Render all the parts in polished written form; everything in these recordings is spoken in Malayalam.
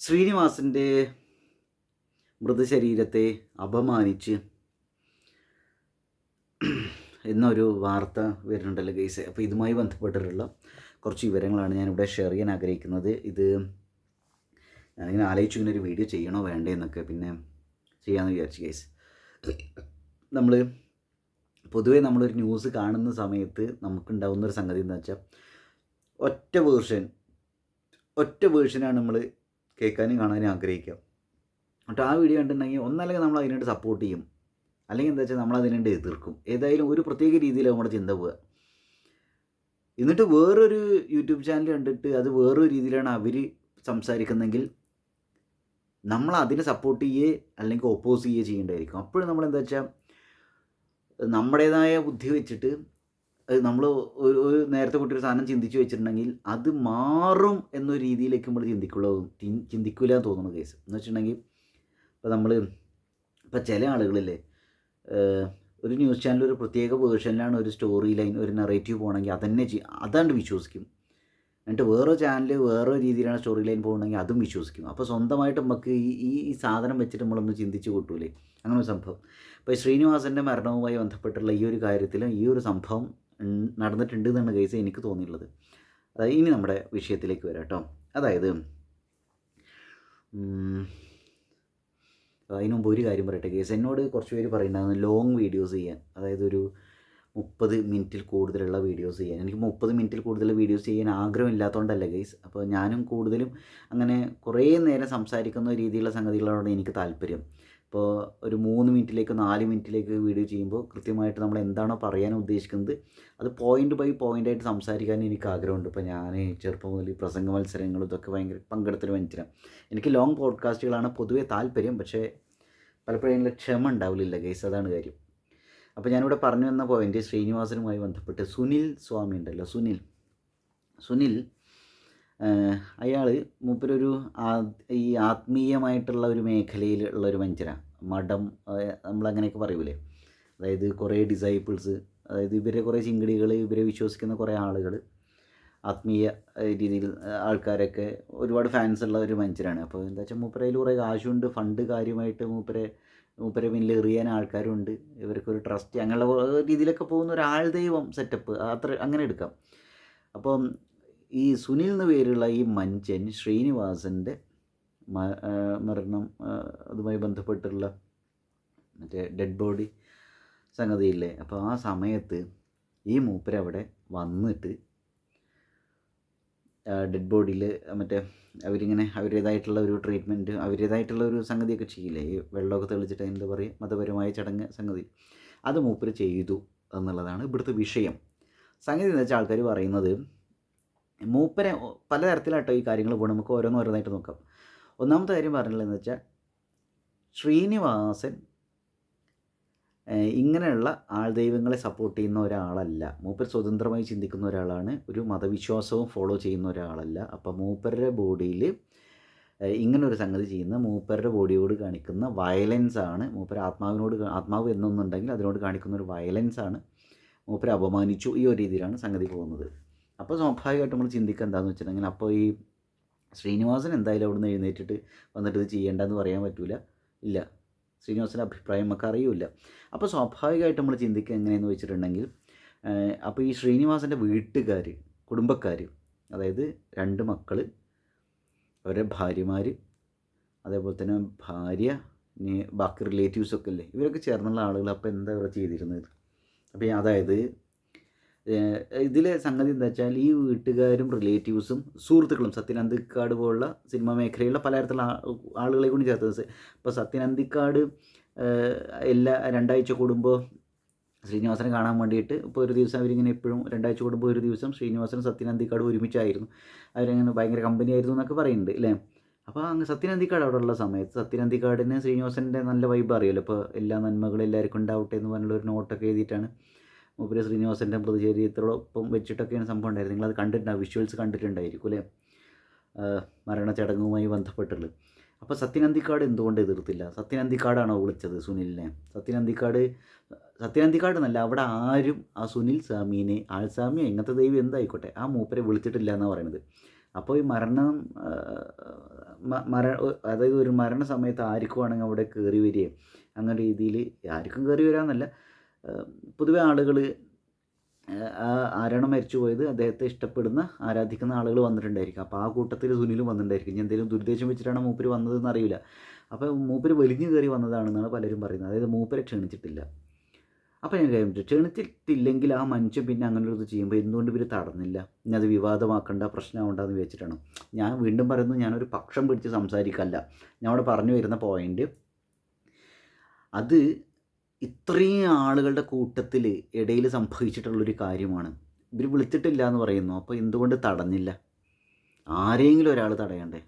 ശ്രീനിവാസൻ്റെ മൃതശരീരത്തെ അപമാനിച്ച് എന്നൊരു വാർത്ത വരുന്നുണ്ടല്ലോ ഗൈസ്. അപ്പോൾ ഇതുമായി ബന്ധപ്പെട്ടിട്ടുള്ള കുറച്ച് വിവരങ്ങളാണ് ഞാനിവിടെ ഷെയർ ചെയ്യാൻ ആഗ്രഹിക്കുന്നത്. ഇത് ഞാനിങ്ങനെ ആലോചിച്ചു ഇങ്ങനെ ഒരു വീഡിയോ ചെയ്യണോ വേണ്ടേ എന്നൊക്കെ, പിന്നെ ചെയ്യാമെന്ന് വിചാരിച്ചു ഗൈസ്. നമ്മൾ പൊതുവേ നമ്മളൊരു ന്യൂസ് കാണുന്ന സമയത്ത് നമുക്കുണ്ടാവുന്നൊരു സംഗതി എന്താ വെച്ചാൽ ഒറ്റ വേർഷനാണ് നമ്മൾ കേൾക്കാനും കാണാനും ആഗ്രഹിക്കുക. എന്നിട്ട് ആ വീഡിയോ കണ്ടിട്ടുണ്ടെങ്കിൽ ഒന്നല്ലെങ്കിൽ നമ്മൾ അതിനായിട്ട് സപ്പോർട്ട് ചെയ്യും, അല്ലെങ്കിൽ എന്താ വെച്ചാൽ നമ്മൾ അതിനായിട്ട് എതിർക്കും. ഏതായാലും ഒരു പ്രത്യേക രീതിയിലാണ് നമ്മുടെ ചിന്ത പോവുക. എന്നിട്ട് വേറൊരു യൂട്യൂബ് ചാനൽ കണ്ടിട്ട് അത് വേറൊരു രീതിയിലാണ് അവർ സംസാരിക്കുന്നതെങ്കിൽ നമ്മൾ അതിനെ സപ്പോർട്ട് ചെയ്യുകയെ അല്ലെങ്കിൽ ഒപ്പോസ് ചെയ്യുകയോ ചെയ്യേണ്ടതായിരിക്കും. അപ്പോഴും നമ്മളെന്താ വെച്ചാൽ നമ്മുടേതായ ബുദ്ധി വെച്ചിട്ട് നമ്മൾ ഒരു നേരത്തെ കൂട്ടി ഒരു സാധനം ചിന്തിച്ച് വെച്ചിട്ടുണ്ടെങ്കിൽ അത് മാറും എന്നൊരു രീതിയിലേക്ക് നമ്മൾ ചിന്തിക്കില്ല എന്ന് തോന്നുന്നു കേസ്. എന്ന് വെച്ചിട്ടുണ്ടെങ്കിൽ ഇപ്പോൾ ചില ആളുകളില്ലേ, ഒരു ന്യൂസ് ചാനൽ ഒരു പ്രത്യേക വേർഷനിലാണ് ഒരു സ്റ്റോറി ലൈൻ, ഒരു നറേറ്റീവ് പോകണമെങ്കിൽ അതാണ്ട് വിശ്വസിക്കും. എന്നിട്ട് വേറെ ചാനൽ വേറെ രീതിയിലാണ് സ്റ്റോറി ലൈൻ പോകണമെങ്കിൽ അതും വിശ്വസിക്കും. അപ്പോൾ സ്വന്തമായിട്ട് നമുക്ക് ഈ സാധനം വെച്ചിട്ട് നമ്മളൊന്ന് ചിന്തിച്ച് കൂട്ടൂലേ, അങ്ങനെ ഒരു സംഭവം. ഇപ്പോൾ ശ്രീനിവാസൻ്റെ മരണവുമായി ബന്ധപ്പെട്ടുള്ള ഈ ഒരു കാര്യത്തിൽ ഈ ഒരു സംഭവം നടന്നിട്ടുണ്ട് എന്നാണ് കേസ് എനിക്ക് തോന്നിയിട്ടുള്ളത്. അതായത് ഇനി നമ്മുടെ വിഷയത്തിലേക്ക് വരാം കേട്ടോ. അതായത് അതിന് മുമ്പ് ഒരു കാര്യം പറയട്ടെ കേസ്. എന്നോട് കുറച്ച് പേര് പറയുന്നുണ്ടായിരുന്നു ലോങ് വീഡിയോസ് ചെയ്യാൻ, അതായത് ഒരു 30 മിനിറ്റിൽ കൂടുതലുള്ള വീഡിയോസ് ചെയ്യാൻ. എനിക്ക് 30 മിനിറ്റിൽ കൂടുതൽ വീഡിയോസ് ചെയ്യാൻ ആഗ്രഹമില്ലാത്തതുകൊണ്ടല്ല ഗൈസ്. അപ്പോൾ ഞാനും കൂടുതലും അങ്ങനെ കുറേ നേരം സംസാരിക്കുന്ന രീതിയിലുള്ള സംഗതികളോടാണ് എനിക്ക് താല്പര്യം. ഇപ്പോൾ ഒരു 3 മിനിറ്റിലേക്ക് 4 മിനിറ്റിലേക്ക് വീഡിയോ ചെയ്യുമ്പോൾ കൃത്യമായിട്ട് നമ്മൾ എന്താണോ പറയാൻ ഉദ്ദേശിക്കുന്നത് അത് പോയിൻ്റ് ബൈ പോയിൻ്റായിട്ട് സംസാരിക്കാൻ എനിക്ക് ആഗ്രഹമുണ്ട്. ഇപ്പോൾ ഞാൻ ചെറുപ്പം മുതൽ പ്രസംഗ മത്സരങ്ങളും ഇതൊക്കെ ഭയങ്കര പങ്കെടുത്തൊരു മനുഷ്യനാണ്. എനിക്ക് ലോങ് പോഡ്കാസ്റ്റുകളാണ് പൊതുവേ താല്പര്യം, പക്ഷേ പലപ്പോഴും അതിനുള്ള ക്ഷമ ഉണ്ടാവില്ല ഗൈസ്, അതാണ് കാര്യം. അപ്പോൾ ഞാനിവിടെ പറഞ്ഞു വന്ന പോയിൻ്റ്, ശ്രീനിവാസനുമായി ബന്ധപ്പെട്ട് സുനിൽ സ്വാമി ഉണ്ടല്ലോ, സുനിൽ അയാൾ മൂപ്പരൊരു ഈ ആത്മീയമായിട്ടുള്ള ഒരു മേഖലയിൽ ഉള്ളൊരു മനുഷ്യനാണ്. മഠം നമ്മളങ്ങനെയൊക്കെ പറയൂലേ, അതായത് കുറേ ഡിസൈപ്പിൾസ്, അതായത് ഇവരെ കുറേ ചിങ്കിടികൾ, ഇവരെ വിശ്വസിക്കുന്ന കുറേ ആളുകൾ, ആത്മീയ രീതിയിൽ ആൾക്കാരൊക്കെ ഒരുപാട് ഫാൻസ് ഉള്ള ഒരു മനുഷ്യരാണ്. അപ്പോൾ എന്താ വെച്ചാൽ മൂപ്പരയിൽ കുറേ കാശുണ്ട്, ഫണ്ട് കാര്യമായിട്ട് മൂപ്പരെ പിന്നിൽ എറിയാൻ ആൾക്കാരുണ്ട്, ഇവർക്കൊരു ട്രസ്റ്റ് അങ്ങനെയുള്ള രീതിയിലൊക്കെ പോകുന്ന ഒരു ആൾ ദൈവം സെറ്റപ്പ് അങ്ങനെ എടുക്കാം. അപ്പം ഈ സുനിൽ എന്ന് പേരുള്ള ഈ മനുഷ്യൻ ശ്രീനിവാസൻ്റെ മരണം അതുമായി ബന്ധപ്പെട്ടുള്ള മറ്റേ ഡെഡ് ബോഡി സംഗതിയില്ലേ, അപ്പോൾ ആ സമയത്ത് ഈ മൂപ്പരവിടെ വന്നിട്ട് ഡെഡ് ബോഡിയിൽ മറ്റേ അവരിങ്ങനെ അവരുടേതായിട്ടുള്ള ഒരു ട്രീറ്റ്മെൻറ്റ്, അവരുടേതായിട്ടുള്ള ഒരു സംഗതിയൊക്കെ ചെയ്യില്ലേ, ഈ വെള്ളമൊക്കെ തെളിച്ചിട്ട് എന്താ പറയുക, മതപരമായ ചടങ്ങ് സംഗതി, അത് മൂപ്പര് ചെയ്തു എന്നുള്ളതാണ് ഇവിടുത്തെ വിഷയം. സംഗതി എന്ന് വെച്ചാൽ ആൾക്കാർ പറയുന്നത് മൂപ്പരെ പലതരത്തിലാട്ടോ ഈ കാര്യങ്ങൾ പോകും. നമുക്ക് ഓരോന്നായിട്ട് നോക്കാം. ഒന്നാമത്തെ കാര്യം പറഞ്ഞിട്ടുള്ളതെന്ന് വെച്ചാൽ ശ്രീനിവാസൻ ഇങ്ങനെയുള്ള ആൾദൈവങ്ങളെ സപ്പോർട്ട് ചെയ്യുന്ന ഒരാളല്ല. മൂപ്പർ സ്വതന്ത്രമായി ചിന്തിക്കുന്ന ഒരാളാണ്, ഒരു മതവിശ്വാസവും ഫോളോ ചെയ്യുന്ന ഒരാളല്ല. അപ്പം മൂപ്പരുടെ ബോഡിയിൽ ഇങ്ങനൊരു സംഗതി ചെയ്യുന്ന മൂപ്പരുടെ ബോഡിയോട് കാണിക്കുന്ന വയലൻസാണ്, മൂപ്പർ ആത്മാവ് എന്നൊന്നുണ്ടെങ്കിൽ അതിനോട് കാണിക്കുന്ന ഒരു വയലൻസാണ്, മൂപ്പരെ അപമാനിച്ചു, ഈ ഒരു രീതിയിലാണ് സംഗതി പോകുന്നത്. അപ്പോൾ സ്വാഭാവികമായിട്ട് നമ്മൾ ചിന്തിക്കുക എന്താണെന്ന് വെച്ചിട്ടുണ്ടെങ്കിൽ, അപ്പോൾ ഈ ശ്രീനിവാസൻ എന്തായാലും അവിടെ നിന്ന് എഴുന്നേറ്റിട്ട് വന്നിട്ട് ഇത് ചെയ്യേണ്ടതെന്ന് പറയാൻ പറ്റില്ല, ഇല്ല, ശ്രീനിവാസൻ്റെ അഭിപ്രായം നമുക്ക് അറിയില്ല. അപ്പോൾ സ്വാഭാവികമായിട്ട് നമ്മൾ ചിന്തിക്കുക എങ്ങനെയെന്ന് വെച്ചിട്ടുണ്ടെങ്കിൽ, അപ്പോൾ ഈ ശ്രീനിവാസൻ്റെ കുടുംബക്കാർ, അതായത് 2 മക്കൾ, അവരുടെ ഭാര്യമാർ, അതേപോലെ തന്നെ ഭാര്യ, ബാക്കി റിലേറ്റീവ്സൊക്കെ അല്ലേ, ഇവരൊക്കെ ചേർന്നുള്ള ആളുകൾ. അപ്പോൾ എന്താ ഇവിടെ ചെയ്തിരുന്നത്? അപ്പോൾ അതായത് ഇതിലെ സംഗതി എന്താ വെച്ചാൽ ഈ വീട്ടുകാരും റിലേറ്റീവ്സും സുഹൃത്തുക്കളും, സത്യൻ അന്തിക്കാട് പോലുള്ള സിനിമാ മേഖലയിലുള്ള പലതരത്തിലുള്ള ആളുകളെ കൊണ്ട് ചേർത്തത്. ഇപ്പോൾ സത്യൻ അന്തിക്കാട് 2 ആഴ്ച കൂടുമ്പോൾ ശ്രീനിവാസനെ കാണാൻ വേണ്ടിയിട്ട് ഇപ്പോൾ ഒരു ദിവസം അവരിങ്ങനെ എപ്പോഴും 2 ആഴ്ച കൂടുമ്പോൾ ഒരു ദിവസം ശ്രീനിവാസനും സത്യൻ അന്തിക്കാട് ഒരുമിച്ചായിരുന്നു, അവരങ്ങനെ ഭയങ്കര കമ്പനി ആയിരുന്നു എന്നൊക്കെ പറയുന്നുണ്ട് അല്ലേ. അപ്പോൾ അങ്ങ് സത്യൻ അന്തിക്കാട് അവിടെ ഉള്ള സമയത്ത് സത്യൻ അന്തിക്കാടിന് ശ്രീനിവാസൻ്റെ നല്ല വൈബ് അറിയുമല്ലോ. ഇപ്പോൾ എല്ലാ നന്മകളും എല്ലാവർക്കും ഉണ്ടാവട്ടെ എന്ന് പറഞ്ഞുള്ള ഒരു നോട്ടൊക്കെ എഴുതിയിട്ടാണ് മൂപ്പര് ശ്രീനിവാസൻ്റെ മൃതശരീരത്തോടൊപ്പം വെച്ചിട്ടൊക്കെയാണ് സംഭവം ഉണ്ടായത്. നിങ്ങളത് കണ്ടിട്ടുണ്ടാവും, വിഷ്വൽസ് കണ്ടിട്ടുണ്ടായിരിക്കും അല്ലേ, മരണച്ചടങ്ങുമായി ബന്ധപ്പെട്ടുള്ളത്. അപ്പോൾ സത്യൻ അന്തിക്കാട് എന്തുകൊണ്ട് എതിർത്തില്ല? സത്യൻ അന്തിക്കാടാണോ വിളിച്ചത് സുനിലിനെ? സത്യൻ അന്തിക്കാട് എന്നല്ല, അവിടെ ആരും ആ സുനിൽ സ്വാമീനെ, ആൾസ്വാമിയോ ഇങ്ങനത്തെ ദൈവം എന്തായിക്കോട്ടെ, ആ മൂപ്പരെ വിളിച്ചിട്ടില്ല എന്നാണ് പറയുന്നത്. അപ്പോൾ ഈ അതായത് ഒരു മരണസമയത്ത് ആർക്കും വേണമെങ്കിൽ അവിടെ കയറി വരികയും അങ്ങനെ രീതിയിൽ ആർക്കും കയറി വരാമെന്നല്ല, പൊതുവെ ആളുകൾ ആരാണ് മരിച്ചു പോയത് അദ്ദേഹത്തെ ഇഷ്ടപ്പെടുന്ന ആരാധിക്കുന്ന ആളുകൾ വന്നിട്ടുണ്ടായിരിക്കും. അപ്പോൾ ആ കൂട്ടത്തിൽ സുനിലും വന്നിട്ടുണ്ടായിരിക്കും. ഇനി എന്തെങ്കിലും ദുരുദ്ദേശം വെച്ചിട്ടാണ് മൂപ്പര് വന്നതെന്ന് അറിയില്ല. അപ്പോൾ മൂപ്പര് വലിഞ്ഞു കയറി വന്നതാണെന്നാണ് പലരും പറയുന്നത്. അതായത് മൂപ്പരെ ക്ഷണിച്ചിട്ടില്ല. അപ്പോൾ ഞാൻ കാര്യം ക്ഷണിച്ചിട്ടില്ലെങ്കിൽ ആ മനുഷ്യൻ പിന്നെ അങ്ങനെ ഒരു ഇത് ചെയ്യുമ്പോൾ എന്തുകൊണ്ട് ഇവർ തടഞ്ഞില്ല? ഇനി അത് വിവാദമാക്കേണ്ട, പ്രശ്നമാകണ്ടെന്ന് വെച്ചിട്ടാണ്. ഞാൻ വീണ്ടും പറയുന്നത്, ഞാനൊരു പക്ഷം പിടിച്ച് സംസാരിക്കല്ല. ഞാൻ അവിടെ പറഞ്ഞു വരുന്ന പോയിൻ്റ്, അത് ഇത്രയും ആളുകളുടെ കൂട്ടത്തിൽ ഇടയിൽ സംഭവിച്ചിട്ടുള്ളൊരു കാര്യമാണ്. ഇവർ വിളിച്ചിട്ടില്ല എന്ന് പറയുന്നു. അപ്പോൾ എന്തുകൊണ്ട് തടഞ്ഞില്ല? ആരെങ്കിലും ഒരാൾ തടയണ്ടേ?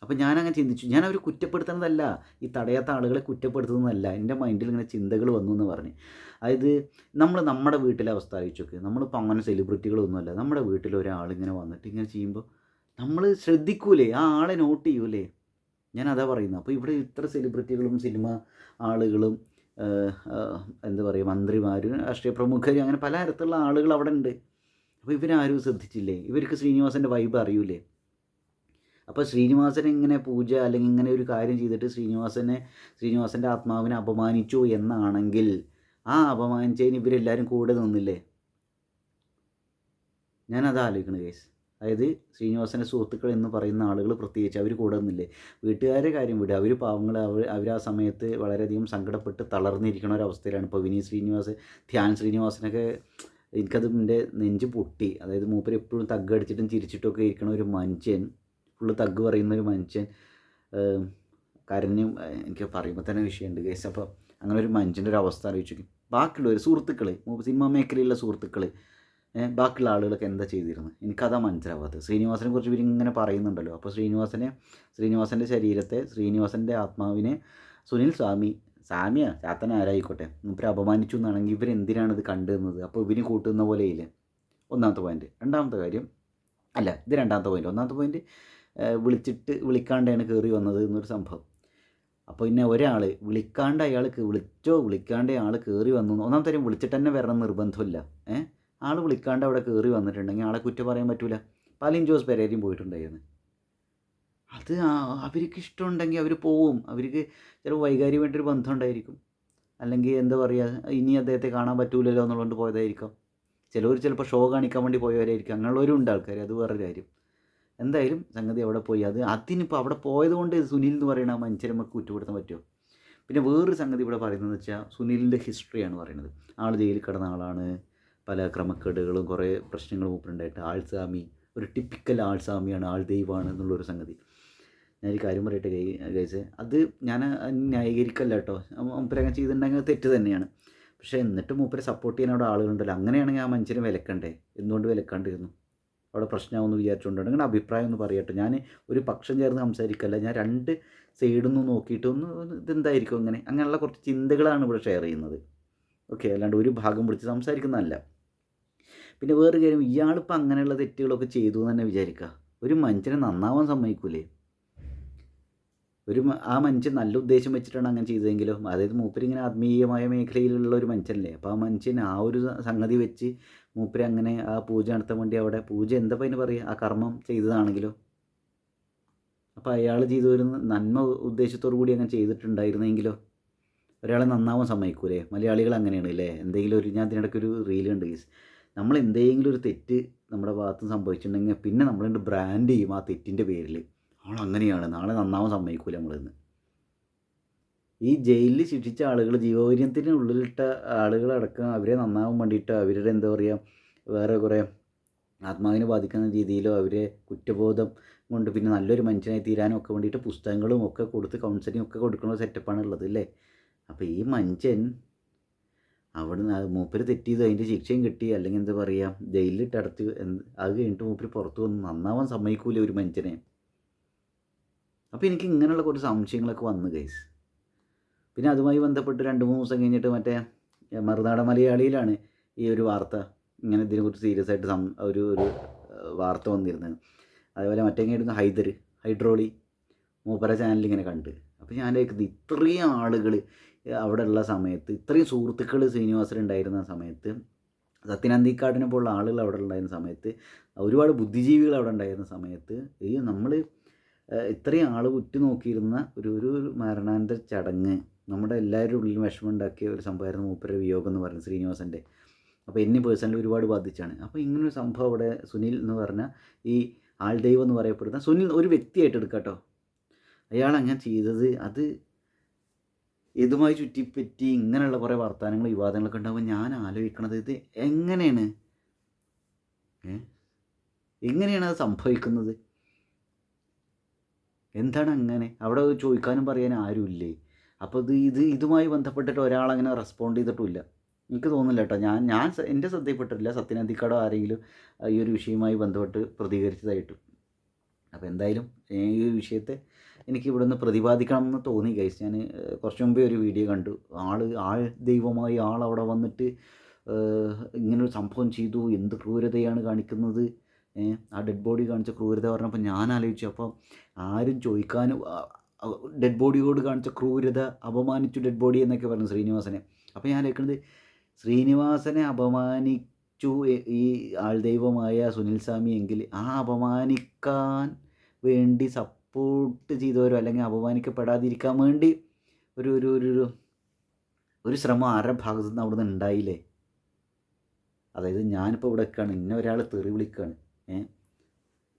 അപ്പോൾ ഞാനങ്ങനെ ചിന്തിച്ചു. ഞാൻ അവർ കുറ്റപ്പെടുത്തുന്നതല്ല, ഈ തടയാത്ത ആളുകളെ കുറ്റപ്പെടുത്തുന്നതല്ല, എൻ്റെ മൈൻഡിൽ ഇങ്ങനെ ചിന്തകൾ വന്നു എന്ന് പറഞ്ഞ്. അതായത് നമ്മുടെ വീട്ടിലെ അവസ്ഥ ആലോചിച്ച് നോക്ക്. നമ്മളിപ്പോൾ അങ്ങനെ സെലിബ്രിറ്റികളൊന്നുമല്ല. നമ്മുടെ വീട്ടിൽ ഒരാളിങ്ങനെ വന്നിട്ട് ഇങ്ങനെ ചെയ്യുമ്പോൾ നമ്മൾ ശ്രദ്ധിക്കൂലേ? ആ ആളെ നോട്ട് ചെയ്യൂലേ? ഞാൻ അതാ പറയുന്നത്. അപ്പോൾ ഇവിടെ ഇത്ര സെലിബ്രിറ്റികളും സിനിമ ആളുകളും എന്താ പറയുക, മന്ത്രിമാരും രാഷ്ട്രീയ പ്രമുഖരും അങ്ങനെ പല തരത്തിലുള്ള ആളുകൾ അവിടെ ഉണ്ട്. അപ്പോൾ ഇവരാരും ശ്രദ്ധിച്ചില്ലേ? ഇവർക്ക് ശ്രീനിവാസൻ്റെ വൈബ് അറിയൂലേ? അപ്പോൾ ശ്രീനിവാസനെ ഇങ്ങനെ പൂജ അല്ലെങ്കിൽ ഇങ്ങനെ ഒരു കാര്യം ചെയ്തിട്ട് ശ്രീനിവാസൻ്റെ ആത്മാവിനെ അപമാനിച്ചു എന്നാണെങ്കിൽ ആ അപമാനിച്ചതിന് ഇവരെല്ലാവരും കൂടെ നിന്നില്ലേ? ഞാനത് ആലോചിക്കണം കേസ്. അതായത് ശ്രീനിവാസൻ്റെ സുഹൃത്തുക്കൾ എന്ന് പറയുന്ന ആളുകൾ പ്രത്യേകിച്ച് അവർ കൂടെ നിന്നില്ലേ? വീട്ടുകാരെ കാര്യം വിടുക, അവർ പാവങ്ങൾ, അവർ ആ സമയത്ത് വളരെയധികം സങ്കടപ്പെട്ട് തളർന്നിരിക്കുന്ന ഒരവസ്ഥയിലാണ്. ഇപ്പോൾ വിനീത് ശ്രീനിവാസ്, ധ്യാൻ ശ്രീനിവാസനൊക്കെ എനിക്കത് എൻ്റെ നെഞ്ച് പൊട്ടി. അതായത് മൂപ്പർ എപ്പോഴും തഗ് അടിച്ചിട്ടും ചിരിച്ചിട്ടൊക്കെ ഇരിക്കണ ഒരു മനുഷ്യൻ, ഫുള്ള് തഗ് പറയുന്ന ഒരു മനുഷ്യൻ കരഞ്ഞും, എനിക്ക് പറയുമ്പോൾ തന്നെ വിഷയമുണ്ട് കേസ്. അപ്പോൾ അങ്ങനെ ഒരു മനുഷ്യൻ്റെ ഒരു അവസ്ഥ ആലോചിച്ചു. ബാക്കിയുള്ളവർ സുഹൃത്തുക്കൾ, സിനിമാ മേഖലയിലുള്ള സുഹൃത്തുക്കൾ, ബാക്കിയുള്ള ആളുകളൊക്കെ എന്താ ചെയ്തിരുന്നത്? എനിക്കതാ മനസ്സിലാവാത്തത്. ശ്രീനിവാസനെ കുറിച്ച് ഇവരിങ്ങനെ പറയുന്നുണ്ടല്ലോ. അപ്പോൾ ശ്രീനിവാസൻ്റെ ശരീരത്തെ, ശ്രീനിവാസൻ്റെ ആത്മാവിനെ സുനിൽ സ്വാമിയോ ചാത്തന ആരായിക്കോട്ടെ ഇവർ അപമാനിച്ചു എന്നാണെങ്കിൽ ഇവരെന്തിനാണ് ഇത് കണ്ടുവന്നത്? അപ്പോൾ ഇവര് കൂട്ടുന്ന പോലെയില്ലേ? ഒന്നാമത്തെ പോയിൻറ്റ്. രണ്ടാമത്തെ കാര്യം, അല്ല ഇത് രണ്ടാമത്തെ പോയിൻറ്റ്. ഒന്നാമത്തെ പോയിൻറ്റ്, വിളിക്കാണ്ടാണ് കയറി വന്നത് എന്നൊരു സംഭവം. അപ്പോൾ പിന്നെ ഒരാൾ വിളിക്കാണ്ട് അയാൾക്ക് വിളിക്കാണ്ട് ആൾ കയറി വന്നു. ഒന്നാമത്തെ കാര്യം, വിളിച്ചിട്ട് തന്നെ വരണം നിർബന്ധമില്ല. ആൾ വിളിക്കാണ്ട് അവിടെ കയറി വന്നിട്ടുണ്ടെങ്കിൽ ആളെ കുറ്റം പറയാൻ പറ്റില്ല. പലിൻ ജോസ് പെരേരയും പോയിട്ടുണ്ടായിരുന്നു. അത് അവർക്ക് ഇഷ്ടമുണ്ടെങ്കിൽ അവർ പോവും. അവർക്ക് ചിലപ്പോൾ വൈകാരികമായിട്ടൊരു ബന്ധം ഉണ്ടായിരിക്കും, അല്ലെങ്കിൽ എന്താ പറയുക, ഇനി അദ്ദേഹത്തെ കാണാൻ പറ്റൂലല്ലോ എന്നുള്ളതുകൊണ്ട് പോയതായിരിക്കാം. ചിലപ്പോൾ ഷോ കാണിക്കാൻ വേണ്ടി പോയവരായിരിക്കും. അങ്ങനെയുള്ളവരും ഉണ്ട് ആൾക്കാർ, അത് വേറൊരു കാര്യം. എന്തായാലും സംഗതി അവിടെ പോയി. അതിനിപ്പോൾ അവിടെ പോയത് കൊണ്ട് സുനിൽ എന്ന് പറയുന്ന ആ മനുഷ്യരെ നമുക്ക് കുറ്റപ്പെടുത്താൻ പറ്റുമോ? പിന്നെ വേറൊരു സംഗതി ഇവിടെ പറയുന്നതെന്ന് വെച്ചാൽ, സുനിലിൻ്റെ ഹിസ്റ്ററിയാണ് പറയുന്നത്. ആൾ ജയിലിൽ കിടന്ന ആളാണ്, പല ക്രമക്കേടുകളും കുറേ പ്രശ്നങ്ങളും മൂപ്പരുണ്ടായിട്ട്, ആൾസ്വാമി, ഒരു ടിപ്പിക്കൽ ആൾസ്വാമിയാണ്, ആൾ ദൈവമാണ് എന്നുള്ളൊരു സംഗതി. ഞാനൊരു കാര്യം പറയട്ടെ ഗൈസ്, അത് ഞാൻ ന്യായീകരിക്കല്ല കേട്ടോ. മൂപ്പരങ്ങനെ ചെയ്തിട്ടുണ്ടെങ്കിൽ തെറ്റ് തന്നെയാണ്. പക്ഷേ എന്നിട്ട് മൂപ്പരെ സപ്പോർട്ട് ചെയ്യാൻ അവിടെ ആളുകളുണ്ടല്ലോ. അങ്ങനെയാണെങ്കിൽ ആ മനുഷ്യനെ വിലക്കണ്ടേ? എന്തുകൊണ്ട് വിലക്കാണ്ടിരുന്നു? അവിടെ പ്രശ്നമാകുമെന്ന് വിചാരിച്ചുകൊണ്ടാണ്. നിങ്ങളുടെ അഭിപ്രായം ഒന്ന് പറയട്ടെ. ഞാൻ ഒരു പക്ഷം ചേർന്ന് സംസാരിക്കല്ല, ഞാൻ രണ്ട് സൈഡിൽ നിന്ന് നോക്കിയിട്ട് ഇതെന്തായിരിക്കും അങ്ങനെയുള്ള കുറച്ച് ചിന്തകളാണ് ഇവിടെ ഷെയർ ചെയ്യുന്നത്. ഓക്കെ, അല്ലാണ്ട് ഒരു ഭാഗം പിടിച്ച് സംസാരിക്കുന്നതല്ല. പിന്നെ വേറൊരു കാര്യം, ഇയാളിപ്പോൾ അങ്ങനെയുള്ള തെറ്റുകളൊക്കെ ചെയ്തു എന്ന് തന്നെ വിചാരിക്കുക. ഒരു മനുഷ്യനെ നന്നാവാൻ സമ്മതിക്കൂലേ? ആ മനുഷ്യൻ നല്ല ഉദ്ദേശം വെച്ചിട്ടാണ് അങ്ങനെ ചെയ്തതെങ്കിലോ? അതായത് മൂപ്പരിങ്ങനെ ആത്മീയമായ മേഖലയിലുള്ള ഒരു മനുഷ്യനല്ലേ. അപ്പോൾ ആ മനുഷ്യൻ ആ ഒരു സംഗതി വെച്ച് മൂപ്പര് അങ്ങനെ ആ പൂജ നടത്താൻ വേണ്ടി അവിടെ പൂജ എന്താ അതിന് പറയുക, ആ കർമ്മം ചെയ്തതാണെങ്കിലോ? അപ്പോൾ അയാൾ ചെയ്തു വരുന്ന നന്മ ഉദ്ദേശത്തോടു കൂടി അങ്ങനെ ചെയ്തിട്ടുണ്ടായിരുന്നെങ്കിലോ? ഒരാളെ നന്നാവാൻ സമ്മതിക്കൂലേ? മലയാളികൾ അങ്ങനെയാണ് അല്ലേ? ഞാൻ ഇതിനിടയ്ക്ക് ഒരു റീൽ ഉണ്ട് ഗൈസ്. നമ്മൾ എന്തെങ്കിലും ഒരു തെറ്റ് നമ്മുടെ ഭാഗത്ത് സംഭവിച്ചിട്ടുണ്ടെങ്കിൽ പിന്നെ നമ്മളുണ്ട് ബ്രാൻഡ് ചെയ്യും ആ തെറ്റിൻ്റെ പേരിൽ. ആളങ്ങനെയാണ്, നാളെ നന്നാവാൻ സമ്മതിക്കൂല നമ്മളിന്ന്. ഈ ജയിലിൽ ശിക്ഷിച്ച ആളുകൾ, ജീവപര്യന്തത്തിന് ഉള്ളിലിട്ട ആളുകളടക്കം അവരെ നന്നാവാൻ വേണ്ടിയിട്ട് അവരുടെ എന്താ പറയുക, വേറെ കുറേ ആത്മാവിനെ ബാധിക്കുന്ന രീതിയിലോ അവരെ കുറ്റബോധം കൊണ്ട് പിന്നെ നല്ലൊരു മനുഷ്യനായി തീരാനും ഒക്കെ വേണ്ടിയിട്ട് പുസ്തകങ്ങളും ഒക്കെ കൊടുത്ത് കൗൺസിലിംഗ് ഒക്കെ കൊടുക്കുന്ന സെറ്റപ്പാണ് ഉള്ളത് അല്ലേ? അപ്പോൾ ഈ മനുഷ്യൻ അവിടെ മൂപ്പര് തെറ്റ് ചെയ്തു, അതിൻ്റെ ശിക്ഷയും കിട്ടി, അല്ലെങ്കിൽ എന്താ പറയുക, ജയിലിലിട്ട് അടച്ച് അത് കഴിഞ്ഞിട്ട് മൂപ്പര് പുറത്ത് വന്ന് നന്നാവാൻ സമ്മതിക്കൂലേ ഒരു മനുഷ്യനെ? അപ്പോൾ എനിക്ക് ഇങ്ങനെയുള്ള കുറച്ച് സംശയങ്ങളൊക്കെ വന്നു ഗൈസ്. പിന്നെ അതുമായി ബന്ധപ്പെട്ട് 2-3 ദിവസം കഴിഞ്ഞിട്ട് മറ്റേ മറുനാടൻ മലയാളിയിലാണ് ഈ ഒരു വാർത്ത, ഇങ്ങനെ ഇതിനെക്കുറിച്ച് സീരിയസ് ആയിട്ട് ഒരു വാർത്ത വന്നിരുന്നത്. അതേപോലെ മറ്റേങ്ങായിരുന്നു ഹൈഡ്രോളി മൂപ്പര ചാനലിൽ ഇങ്ങനെ കണ്ട്. അപ്പോൾ ഞാൻ കേൾക്കുന്നത്, ഇത്രയും ആളുകൾ അവിടെ ഉള്ള സമയത്ത്, ഇത്രയും സുഹൃത്തുക്കൾ ശ്രീനിവാസനുണ്ടായിരുന്ന സമയത്ത്, സത്യനന്ദിക്കാടിനെ പോലുള്ള ആളുകൾ അവിടെ ഉണ്ടായിരുന്ന സമയത്ത്, ഒരുപാട് ബുദ്ധിജീവികൾ അവിടെ ഉണ്ടായിരുന്ന സമയത്ത്, ഈ നമ്മൾ ഇത്രയും ആൾ ഉറ്റുനോക്കിയിരുന്ന ഒരു മരണാനന്തര ചടങ്ങ് നമ്മുടെ എല്ലാവരുടെ ഉള്ളിലും വിഷമം ഉണ്ടാക്കിയ ഒരു സംഭവമായിരുന്നു മൂപ്പരുടെ വിയോഗം എന്ന് പറയുന്നത് ശ്രീനിവാസൻ്റെ. അപ്പോൾ എന്നെ പേഴ്സണലി ഒരുപാട് ബാധിച്ചാണ്. അപ്പോൾ ഇങ്ങനൊരു സംഭവം അവിടെ സുനിൽ എന്ന് പറഞ്ഞ ഈ ആൾദൈവം എന്ന് പറയപ്പെടുന്ന സുനിൽ ഒരു വ്യക്തിയായിട്ട് എടുക്കാം കേട്ടോ. അയാൾ അങ്ങനെ ചെയ്തത് അത് ഇതുമായി ചുറ്റിപ്പറ്റി ഇങ്ങനെയുള്ള കുറേ വർത്തമാനങ്ങൾ വിവാദങ്ങളൊക്കെ ഉണ്ടാകുമ്പോൾ ഞാൻ ആലോചിക്കണത് ഇത് എങ്ങനെയാണ് അത് സംഭവിക്കുന്നത്? എന്താണ് അങ്ങനെ? അവിടെ ചോദിക്കാനും പറയാനും ആരുമില്ലേ? അപ്പോൾ ഇതുമായി ബന്ധപ്പെട്ടിട്ട് ഒരാളങ്ങനെ റെസ്പോണ്ട് ചെയ്തിട്ടുമില്ല. എനിക്ക് തോന്നുന്നില്ല കേട്ടോ. ഞാൻ എൻ്റെ ശ്രദ്ധയിൽപ്പെട്ടിട്ടില്ല സത്യനന്ദിക്കാടോ ആരെങ്കിലും ഈ ഒരു വിഷയവുമായി ബന്ധപ്പെട്ട് പ്രതികരിച്ചതായിട്ടും. അപ്പോൾ എന്തായാലും ഈ ഒരു വിഷയത്തെ എനിക്ക് ഇവിടെ നിന്ന് പ്രതിപാദിക്കണം എന്ന് തോന്നി ഗൈസ്. ഞാൻ കുറച്ച് മുമ്പേ ഒരു വീഡിയോ കണ്ടു. ആൾ ദൈവമായി അവിടെ വന്നിട്ട് ഇങ്ങനൊരു സംഭവം ചെയ്തു, എന്ത് ക്രൂരതയാണ് കാണിക്കുന്നത്, ആ ഡെഡ് ബോഡി കാണിച്ച ക്രൂരത പറഞ്ഞപ്പോൾ ഞാൻ ആലോചിച്ചു. അപ്പോൾ ആരും ചോദിക്കാനും ഡെഡ് ബോഡിയോട് കാണിച്ച ക്രൂരത, അപമാനിച്ചു ഡെഡ് ബോഡി എന്നൊക്കെ പറഞ്ഞു ശ്രീനിവാസനെ. അപ്പോൾ ഞാൻ ആലോചിക്കുന്നത് ശ്രീനിവാസനെ അപമാനിച്ചു ഈ ആൾദൈവമായ സുനിൽ സ്വാമി എങ്കിൽ ആ അപമാനിക്കാൻ വേണ്ടി സപ്പോർട്ട് ചെയ്തവരോ അല്ലെങ്കിൽ അപമാനിക്കപ്പെടാതിരിക്കാൻ വേണ്ടി ഒരു ഒരു ഒരു ഒരു ശ്രമം ആരുടെ ഭാഗത്തു നിന്ന് അവിടെ നിന്ന് ഉണ്ടായില്ലേ? അതായത് ഞാനിപ്പോൾ ഇവിടെ നിൽക്കുകയാണ്, ഇന്നെ ഒരാൾ തെറി വിളിക്കുകയാണ്,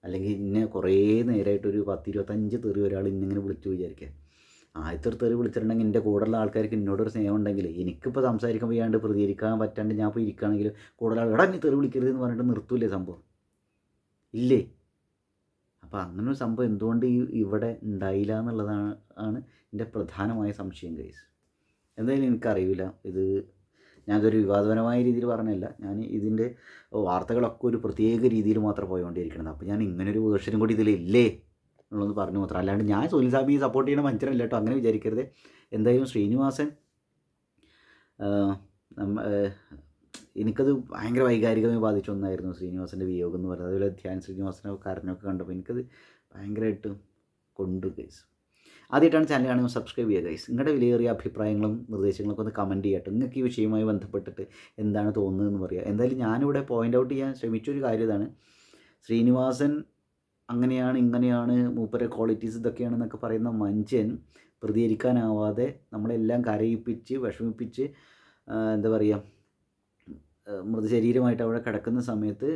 അല്ലെങ്കിൽ ഇന്നെ കുറേ നേരമായിട്ട് ഒരു 10-25 തെറി ഒരാൾ ഇന്നിങ്ങനെ വിളിച്ചു വിചാരിക്കുക. ആദ്യത്തെ ഒരു തെറി വിളിച്ചിട്ടുണ്ടെങ്കിൽ എൻ്റെ കൂടെയുള്ള ആൾക്കാർക്ക് എന്നോടൊരു സ്നേഹം ഉണ്ടെങ്കിൽ എനിക്കിപ്പോൾ സംസാരിക്കാൻ വയ്യാണ്ട് പ്രതികരിക്കാൻ പറ്റാണ്ട് ഞാൻ ഇപ്പോൾ ഇരിക്കുകയാണെങ്കിൽ കൂടുതൽ ആൾ എടാ നീ തെറി വിളിക്കരുത് എന്ന് പറഞ്ഞിട്ട് നിർത്തൂലേ സംഭവം? ഇല്ലേ? അപ്പോൾ അങ്ങനൊരു സംഭവം എന്തുകൊണ്ട് ഇവിടെ ഉണ്ടായില്ല എന്നുള്ളതാണ് എൻ്റെ പ്രധാനമായ സംശയം ഗൈസ്. എന്തായാലും എനിക്കറിയില്ല, ഞാനതൊരു വിവാദപരമായ രീതിയിൽ പറഞ്ഞല്ല. ഞാൻ ഇതിൻ്റെ വാർത്തകളൊക്കെ ഒരു പ്രത്യേക രീതിയിൽ മാത്രം പോയിക്കൊണ്ടിരിക്കുന്നത്. അപ്പോൾ ഞാൻ ഇങ്ങനൊരു വേർഷനും കൂടി ഇതിലില്ലേ എന്നുള്ളത് പറഞ്ഞു മാത്രം. അല്ലാണ്ട് ഞാൻ സുനിൽ സ്വാമിയെ സപ്പോർട്ട് ചെയ്യണ മനുഷ്യരല്ല കേട്ടോ, അങ്ങനെ വിചാരിക്കരുത്. എന്തായാലും ശ്രീനിവാസൻ എനിക്കത് ഭയങ്കര വൈകാരികമായി ബാധിച്ച ഒന്നായിരുന്നു ശ്രീനിവാസൻ്റെ വിയോഗം എന്ന് പറയുന്നത്. അതുപോലെ ധ്യാൻ ശ്രീനിവാസനെ കാരണമൊക്കെ കണ്ടപ്പോൾ എനിക്കത് ഭയങ്കരമായിട്ട് കൊണ്ടു ഗൈസ്. ആദ്യമായിട്ടാണ് ചാനൽ കാണുമ്പോൾ സബ്സ്ക്രൈബ് ചെയ്യുക ഗൈസ്. നിങ്ങളുടെ വിലയേറിയ അഭിപ്രായങ്ങളും നിർദ്ദേശങ്ങളൊക്കെ ഒന്ന് കമൻറ്റ് ചെയ്യട്ടെ. നിങ്ങൾക്ക് ഈ വിഷയവുമായി ബന്ധപ്പെട്ടിട്ട് എന്താണ് തോന്നുന്നതെന്ന് പറയുക. എന്തായാലും ഞാനിവിടെ പോയിൻ്റ് ഔട്ട് ചെയ്യാൻ ശ്രമിച്ചൊരു കാര്യം ഇതാണ്. ശ്രീനിവാസൻ അങ്ങനെയാണ് ഇങ്ങനെയാണ് മൂപ്പരെ ക്വാളിറ്റീസ് ഇതൊക്കെയാണെന്നൊക്കെ പറയുന്ന മനുഷ്യൻ പ്രതികരിക്കാനാവാതെ നമ്മളെല്ലാം കരയിപ്പിച്ച് വിഷമിപ്പിച്ച് എന്താ പറയുക മൃതശരീരമായിട്ട് അവിടെ കിടക്കുന്ന സമയത്ത്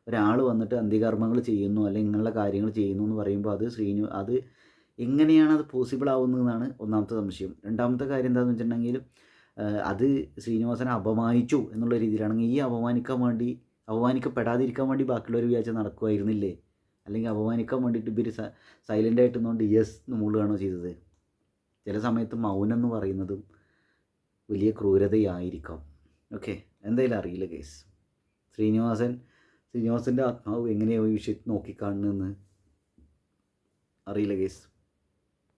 ഒരാൾ വന്നിട്ട് അന്ത്യകർമ്മങ്ങൾ ചെയ്യുന്നു അല്ലെങ്കിൽ ഇങ്ങനെയുള്ള കാര്യങ്ങൾ ചെയ്യുന്നു എന്ന് പറയുമ്പോൾ അത് എങ്ങനെയാണ് അത് പോസിബിൾ ആവുന്നതെന്നാണ് ഒന്നാമത്തെ സംശയം. രണ്ടാമത്തെ കാര്യം എന്താണെന്ന് വെച്ചിട്ടുണ്ടെങ്കിൽ അത് ശ്രീനിവാസനെ അപമാനിച്ചു എന്നുള്ള രീതിയിലാണെങ്കിൽ ഈ അപമാനിക്കപ്പെടാതിരിക്കാൻ വേണ്ടി ബാക്കിയുള്ളവർ വിചാരിച്ചാൽ നടക്കുമായിരുന്നില്ലേ? അല്ലെങ്കിൽ അപമാനിക്കാൻ വേണ്ടിയിട്ട് ഇവർ സൈലൻ്റായിട്ട് നിന്നുകൊണ്ട് യെസ് എന്ന് മൂളുകയാണോ ചെയ്തത്? ചില സമയത്ത് മൗനം എന്ന് പറയുന്നതും വലിയ ക്രൂരതയായിരിക്കാം. ഓക്കെ, എന്തായാലും അറിയില്ല കേസ്. ശ്രീനിവാസൻ്റെ ആത്മാവ് എങ്ങനെയാണ് ഈ വിഷയത്തിൽ നോക്കിക്കാണുന്നതെന്ന് അറിയില്ല കേസ്.